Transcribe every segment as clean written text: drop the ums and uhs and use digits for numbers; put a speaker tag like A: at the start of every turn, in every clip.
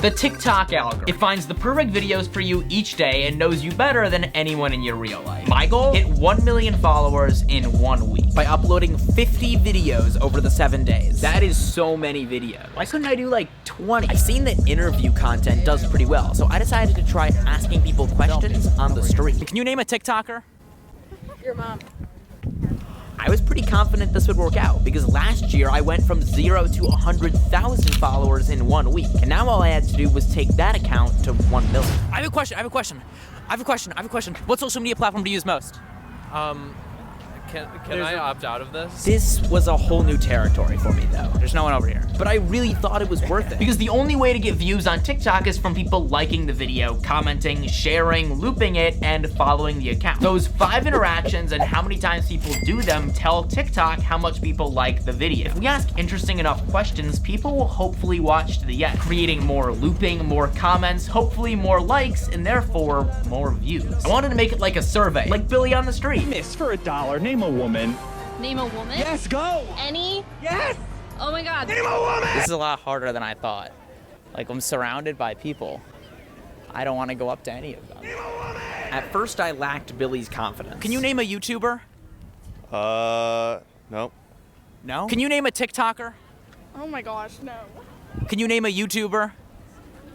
A: The TikTok algorithm. It finds the perfect videos for you each day and knows you better than anyone in your real life. My goal? Hit 1 million followers in 1 week by uploading 50 videos over the 7 days. That is so many videos. Why couldn't I do like 20? I've seen that interview content does pretty well, so I decided to try asking people questions on the street. Can you name a TikToker?
B: Your mom.
A: I was pretty confident this would work out because last year I went from 0 to 100,000 followers in 1 week. And now all I had to do was take that account to 1 million. I have a question. What social media platform do you use most?
C: Can I opt out of this?
A: This was a whole new territory for me though. There's no one over here. But I really thought it was worth it. Because the only way to get views on TikTok is from people liking the video, commenting, sharing, looping it, and following the account. Those 5 interactions and how many times people do them tell TikTok how much people like the video. If we ask interesting enough questions, people will hopefully watch to the end, creating more looping, more comments, hopefully more likes, and therefore more views. I wanted to make it like a survey, like Billy on the street.
D: Miss, for $1, name a woman.
B: Name a woman?
D: Yes, go!
B: Any?
D: Yes!
B: Oh my god.
D: Name a woman!
E: This is a lot harder than I thought. Like, I'm surrounded by people. I don't want to go up to any of them.
A: At first, I lacked Billy's confidence. Can you name a YouTuber?
F: No.
A: No? Can you name a TikToker?
B: Oh my gosh, no.
A: Can you name a YouTuber?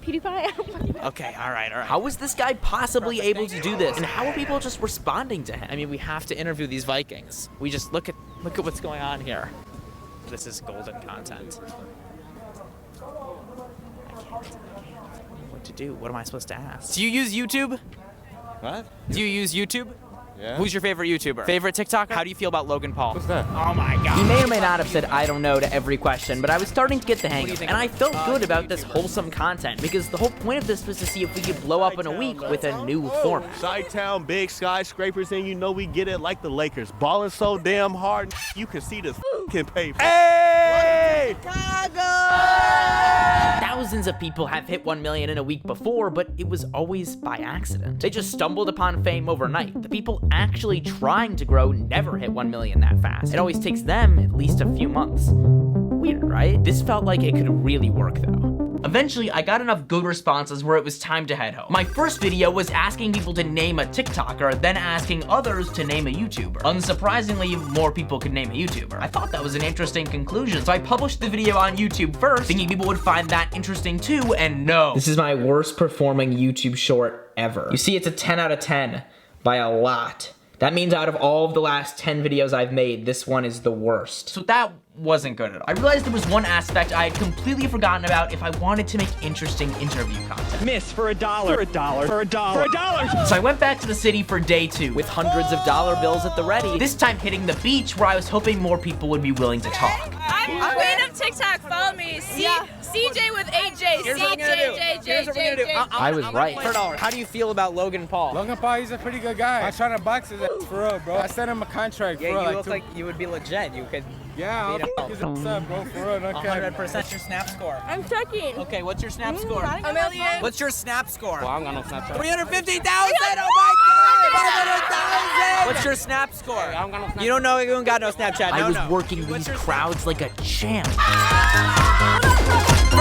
B: PewDiePie?
A: Okay, all right. How was this guy possibly able to do this? And how are people just responding to him?
E: I mean, we have to interview these Vikings. We just look at what's going on here. This is golden content. I can't. What to do? What am I supposed to ask?
A: Do you use YouTube?
F: What?
A: Do you use YouTube?
F: Yeah.
A: Who's your favorite YouTuber? Favorite TikToker? How do you feel about Logan Paul?
F: What's that?
A: Oh my god. He may or may not have said I don't know to every question, but I was starting to get the hang of it. And I felt good about this wholesome content because the whole point of this was to see if we could blow up in a week with a new format.
F: Chi-town, big skyscrapers, and you know we get it like the Lakers. Balling so damn hard, you can see this can pay for. Hey!
A: Thousands of people have hit 1 million in a week before, but it was always by accident. They just stumbled upon fame overnight. The people actually trying to grow never hit 1 million that fast. It always takes them at least a few months. Weird, right? This felt like it could really work though. Eventually, I got enough good responses where it was time to head home. My first video was asking people to name a TikToker, then asking others to name a YouTuber. Unsurprisingly, more people could name a YouTuber. I thought that was an interesting conclusion, so I published the video on YouTube first, thinking people would find that interesting too, and no. This is my worst performing YouTube short ever. You see, it's a 10 out of 10 by a lot. That means out of all of the last 10 videos I've made, this one is the worst. So that wasn't good at all. I realized there was one aspect I had completely forgotten about if I wanted to make interesting interview content.
D: Miss, for $1.
A: So I went back to the city for day 2 with hundreds of dollar bills at the ready, this time hitting the beach where I was hoping more people would be willing to talk.
G: I'm queen of TikTok, follow me. CJ with 8J.
E: Here's what we're gonna do. Here's what we're gonna do.
A: I was right.
E: For $1. How do you feel about Logan Paul?
C: Logan Paul, he's a pretty good guy. I'm trying to box his ass for real, bro. I sent him a contract for
E: Yeah, you
C: like
E: look like you would be legit. You could.
C: Yeah,
E: beat him.
C: what's up, bro? For real, no cap.
E: 100%. What's your snap score?
G: I'm checking.
E: Okay, what's your snap score?
G: A million.
E: What's your snap score?
C: Well, I don't got no Snapchat.
E: 350,000! Oh my god! 500,000! What's your snap score?
C: I don't got no Snapchat.
E: You don't know, you don't got no Snapchat.
A: I
E: No,
A: was
E: no.
A: working these crowds like a champ.
E: For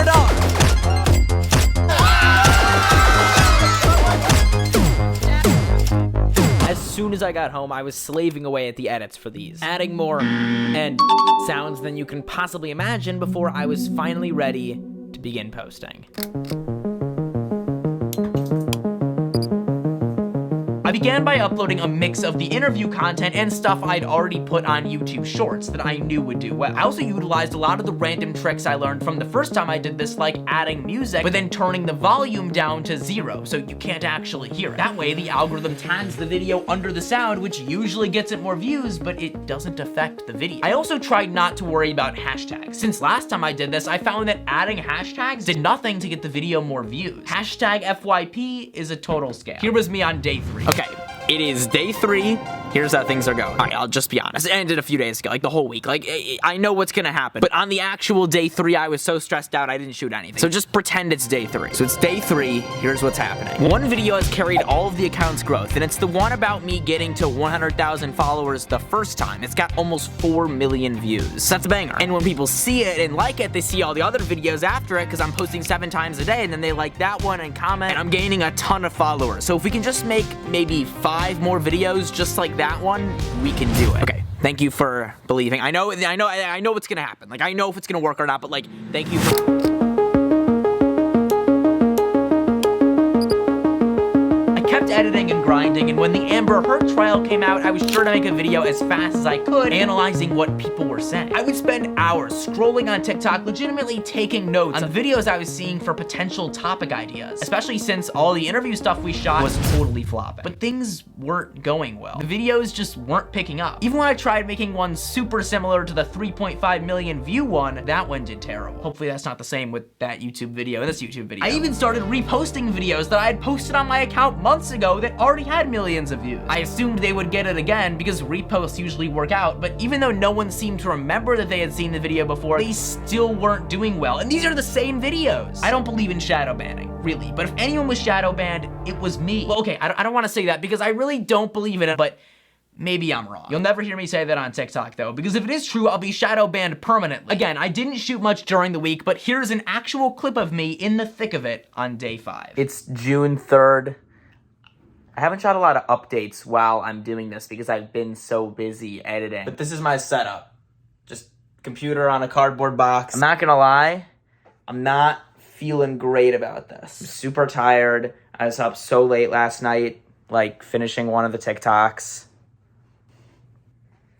E: $1.
A: As soon as I got home, I was slaving away at the edits for these, adding more and sounds than you can possibly imagine before I was finally ready to begin posting. I began by uploading a mix of the interview content and stuff I'd already put on YouTube Shorts that I knew would do well. I also utilized a lot of the random tricks I learned from the first time I did this, like adding music, but then turning the volume down to 0 so you can't actually hear it. That way, the algorithm tags the video under the sound, which usually gets it more views, but it doesn't affect the video. I also tried not to worry about hashtags. Since last time I did this, I found that adding hashtags did nothing to get the video more views. Hashtag FYP is a total scam. Here was me on day 3. Okay, it is day 3, Here's how things are going. All right, I'll just be honest. It ended a few days ago, like the whole week. Like, I know what's gonna happen. But on the actual day 3, I was so stressed out, I didn't shoot anything. So just pretend it's day 3. So it's day 3. Here's what's happening. One video has carried all of the account's growth, and it's the one about me getting to 100,000 followers the first time. It's got almost 4 million views. So that's a banger. And when people see it and like it, they see all the other videos after it because I'm posting 7 times a day, and then they like that one and comment, and I'm gaining a ton of followers. So if we can just make maybe 5 more videos just like that one, we can do it. Okay, thank you for believing. I know what's gonna happen. Like, I know if it's gonna work or not, but like, thank you for... kept editing and grinding, and when the Amber Heard trial came out, I was sure to make a video as fast as I could, analyzing what people were saying. I would spend hours scrolling on TikTok, legitimately taking notes on the videos I was seeing for potential topic ideas, especially since all the interview stuff we shot was totally flopping. But things weren't going well. The videos just weren't picking up. Even when I tried making one super similar to the 3.5 million view one, that one did terrible. Hopefully that's not the same with that YouTube video and this YouTube video. I even started reposting videos that I had posted on my account months ago that already had millions of views. I assumed they would get it again because reposts usually work out, but even though no one seemed to remember that they had seen the video before, they still weren't doing well. And these are the same videos. I don't believe in shadow banning, really, but if anyone was shadow banned, it was me. Well, okay, I don't want to say that because I really don't believe in it, but maybe I'm wrong. You'll never hear me say that on TikTok though, because if it is true, I'll be shadow banned permanently. Again, I didn't shoot much during the week, but here's an actual clip of me in the thick of it on day 5. It's June 3rd. I haven't shot a lot of updates while I'm doing this because I've been so busy editing. But this is my setup. Just computer on a cardboard box. I'm not gonna lie, I'm not feeling great about this. I'm super tired. I was up so late last night, like finishing one of the TikToks.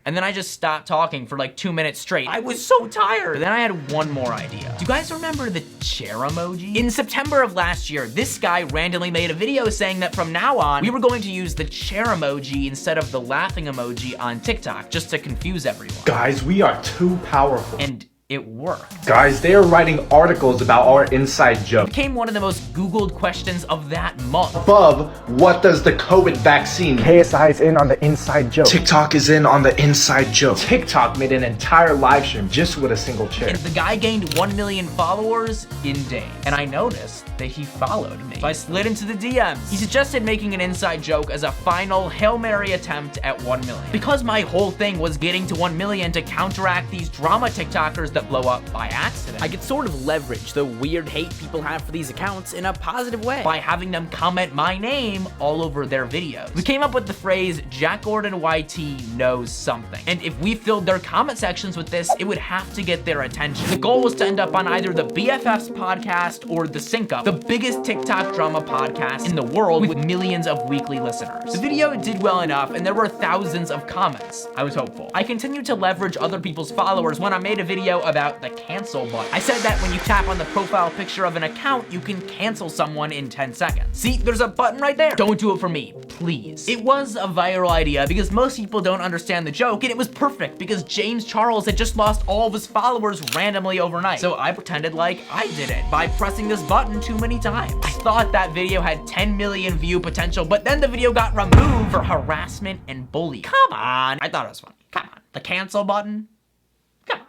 A: And then I just stopped talking for like 2 minutes straight. I was so tired. But then I had one more idea. Do you guys remember the chair emoji? In September of last year, this guy randomly made a video saying that from now on, we were going to use the chair emoji instead of the laughing emoji on TikTok, just to confuse everyone.
H: Guys, we are too powerful.
A: And it worked.
H: Guys, they are writing articles about our inside joke.
A: It became one of the most Googled questions of that month.
H: Above, what does the COVID vaccine?
I: KSI is in on the inside joke.
H: TikTok is in on the inside joke. TikTok made an entire live stream just with a single chair.
A: And the guy gained 1 million followers in days. And I noticed that he followed me. So I slid into the DMs. He suggested making an inside joke as a final Hail Mary attempt at 1 million. Because my whole thing was getting to 1 million to counteract these drama TikTokers that blow up by accident, I could sort of leverage the weird hate people have for these accounts in a positive way by having them comment my name all over their videos. We came up with the phrase Jack Gordon YT knows something. And if we filled their comment sections with this, it would have to get their attention. The goal was to end up on either the BFFs podcast or the Sync Up, the biggest TikTok drama podcast in the world with millions of weekly listeners. The video did well enough and there were thousands of comments. I was hopeful. I continued to leverage other people's followers when I made a video about the cancel button. I said that when you tap on the profile picture of an account, you can cancel someone in 10 seconds. See, there's a button right there. Don't do it for me, please. It was a viral idea because most people don't understand the joke, and it was perfect because James Charles had just lost all of his followers randomly overnight. So I pretended like I did it by pressing this button too many times. I thought that video had 10 million view potential, but then the video got removed for harassment and bullying. Come on. I thought it was funny. Come on. The cancel button?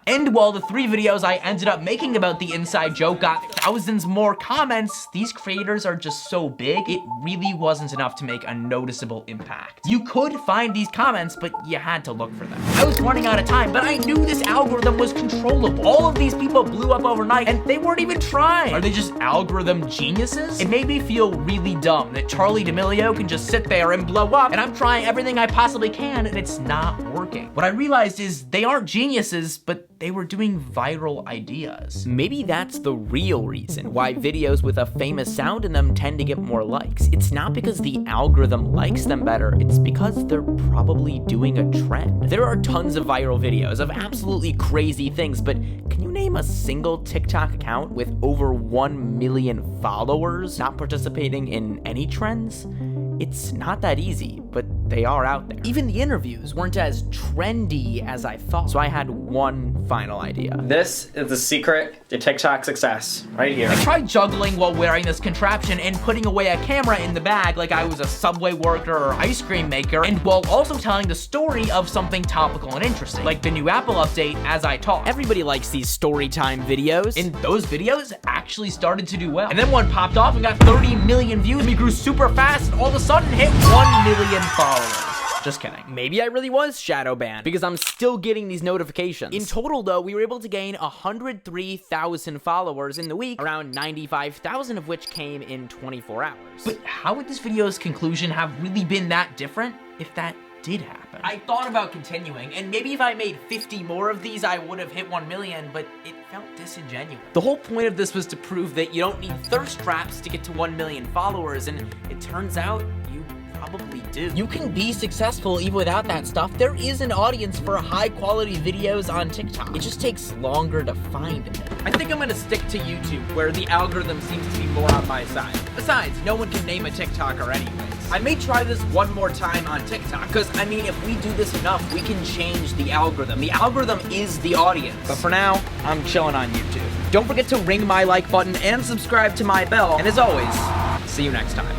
A: And while the 3 videos I ended up making about the inside joke got thousands more comments, these creators are just so big, it really wasn't enough to make a noticeable impact. You could find these comments, but you had to look for them. I was running out of time, but I knew this algorithm was controllable. All of these people blew up overnight, and they weren't even trying. Are they just algorithm geniuses? It made me feel really dumb that Charlie D'Amelio can just sit there and blow up, and I'm trying everything I possibly can, and it's not working. What I realized is they aren't geniuses, but they were doing viral ideas. Maybe that's the real reason why videos with a famous sound in them tend to get more likes. It's not because the algorithm likes them better, it's because they're probably doing a trend. There are tons of viral videos of absolutely crazy things, but can you name a single TikTok account with over 1 million followers not participating in any trends? It's not that easy, but they are out there. Even the interviews weren't as trendy as I thought. So I had one final idea.
J: This is the secret to TikTok success, right here.
A: I tried juggling while wearing this contraption and putting away a camera in the bag like I was a Subway worker or ice cream maker, and while also telling the story of something topical and interesting, like the new Apple update as I talk. Everybody likes these story time videos, and those videos actually started to do well. And then one popped off and got 30 million views. We grew super fast and all of a sudden hit 1 million followers. Just kidding. Maybe I really was shadow banned because I'm still getting these notifications. In total though, we were able to gain 103,000 followers in the week, around 95,000 of which came in 24 hours. But how would this video's conclusion have really been that different if that did happen? I thought about continuing, and maybe if I made 50 more of these, I would have hit 1 million, but it felt disingenuous. The whole point of this was to prove that you don't need thirst traps to get to 1 million followers, and it turns out you probably do. You can be successful even without that stuff. There is an audience for high quality videos on TikTok. It just takes longer to find it. I think I'm gonna stick to YouTube, where the algorithm seems to be more on my side. Besides, no one can name a TikToker anyways. I may try this one more time on TikTok, because I mean, if we do this enough, we can change the algorithm. The algorithm is the audience. But for now, I'm chilling on YouTube. Don't forget to ring my like button and subscribe to my bell. And as always, see you next time.